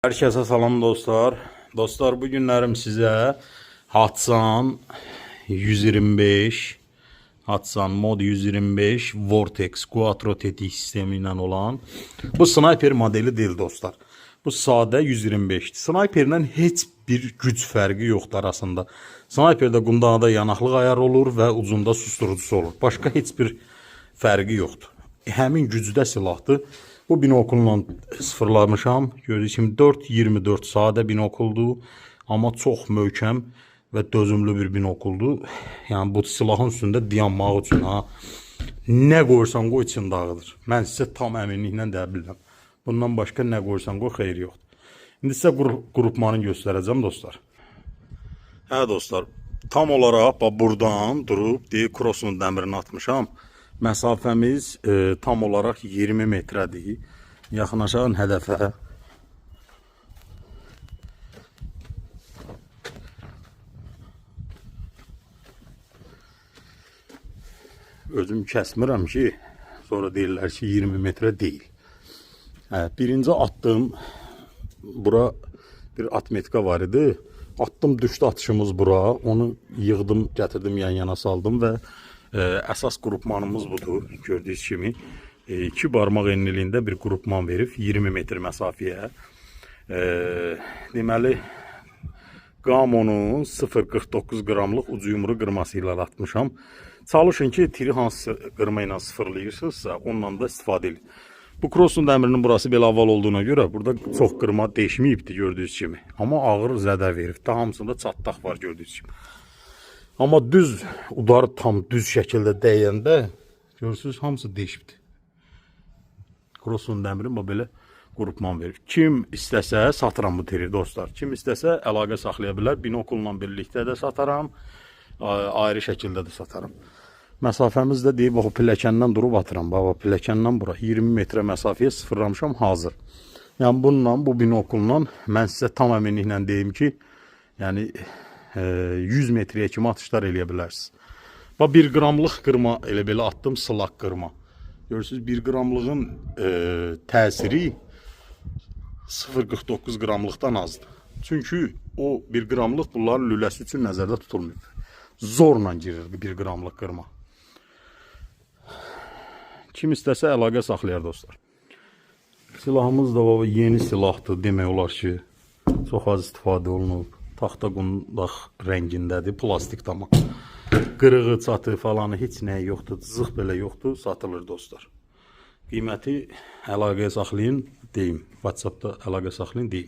Herkese salam dostlar. Dostlar, bu günlerim size Hatsan 125 Hatsan Mod 125 Vortex Quattro tetik sistemi ilə olan bu sniper modeli değil dostlar. Bu sadə 125. Sniperlə heç bir güc fərqi yoxdur arasında. Sniperdə qundağında yanaqlıq ayarı olur və ucunda susturucusu olur. Başqa heç bir fərqi yoxdur. Həmin gücdə silahdır. Bu binokulla sıfırlamışam. Gördüyünüz kimi 4.24 sadə binokuldur. Amma çox möhkəm və dözümlü bir binokuldur. Yəni bu silahın üstündə dayanmaq üçün nə qoyursan qoy için dağıdır. Mən sizə tam əminliklə deyə bilirəm. Bundan başqa nə qoyursan qoy xeyri yoxdur. İndi sizə qrupmanı göstərəcəm dostlar. Hə dostlar, tam olaraq buradan durub crossun dəmirini atmışam. Məsafəmiz tam olaraq 20 metrədir. Yaxınlaşaq hədəfə. Özüm kəsmirəm ki, sonra deyirlər ki 20 metrə deyil. Birinci attım, bura bir atmetka var idi. Attım, düşdü atışımız bura. Onu yığdım, gətirdim, yan yana saldım və əsas qrupmanımız budur. Gördüyünüz kimi 2 barmaq enliliyində bir qrupman verib 20 metr məsafəyə. Deməli, Gamonun 0.49 qramlıq ucu yumru qırması ilə atmışam. Çalışın ki, tiri hansı qırma ilə sıfırlayırsınızsa, ondan da istifadə edin. Bu crossun dəmirinin burası belə aval olduğuna görə burada çox qırma değişməyibdi gördüyünüz kimi. Amma ağır zədə verib. Daha hamısında çatlaq var gördüyünüz kimi. Amma düz udar tam düz şəkildə dəyəndə görürsünüz hamısı değişibdi. Crossun dəmirin belə qrupman verir. Kim istəsə satıram bu tiri dostlar. Kim istəsə əlaqə saxlaya bilər. Binokulla birlikdə də sataram. Ayrı şəkildə də satarım. Məsafəmiz də deyib, o pilləkəndən durub atıram. Baba, pilləkəndən bura 20 metrə məsafəyə sıfırlamışam, hazır. Yəni bununla, bu binokulla mən sizə tam əminliklə deyim ki, yəni 100 metrəyə kimi atışlar eləyə bilərsiniz. Bax, 1 qramlıq qırma elə belə attım, sılaq qırma. Görürsünüz, 1 qramlığın təsiri 0.49 qramlıqdan azdır. Çünki o 1 qramlıq bunların lüləsi üçün nəzərdə tutulmuyor. Zorla girir 1 qramlıq qırma. Kim istəsə əlaqə saxlayar dostlar. Silahımız da baba yeni silahdır demək olar ki, çox az istifadə olunub. Taxta qundaq rəngindədir, plastik tamam. Qırığı, çatı falanı heç nəyi yoxdur, zıq belə yoxdur, satılır dostlar. Qiyməti əlaqəyə saxlayın, deyim. WhatsAppda əlaqə saxlayın, deyim.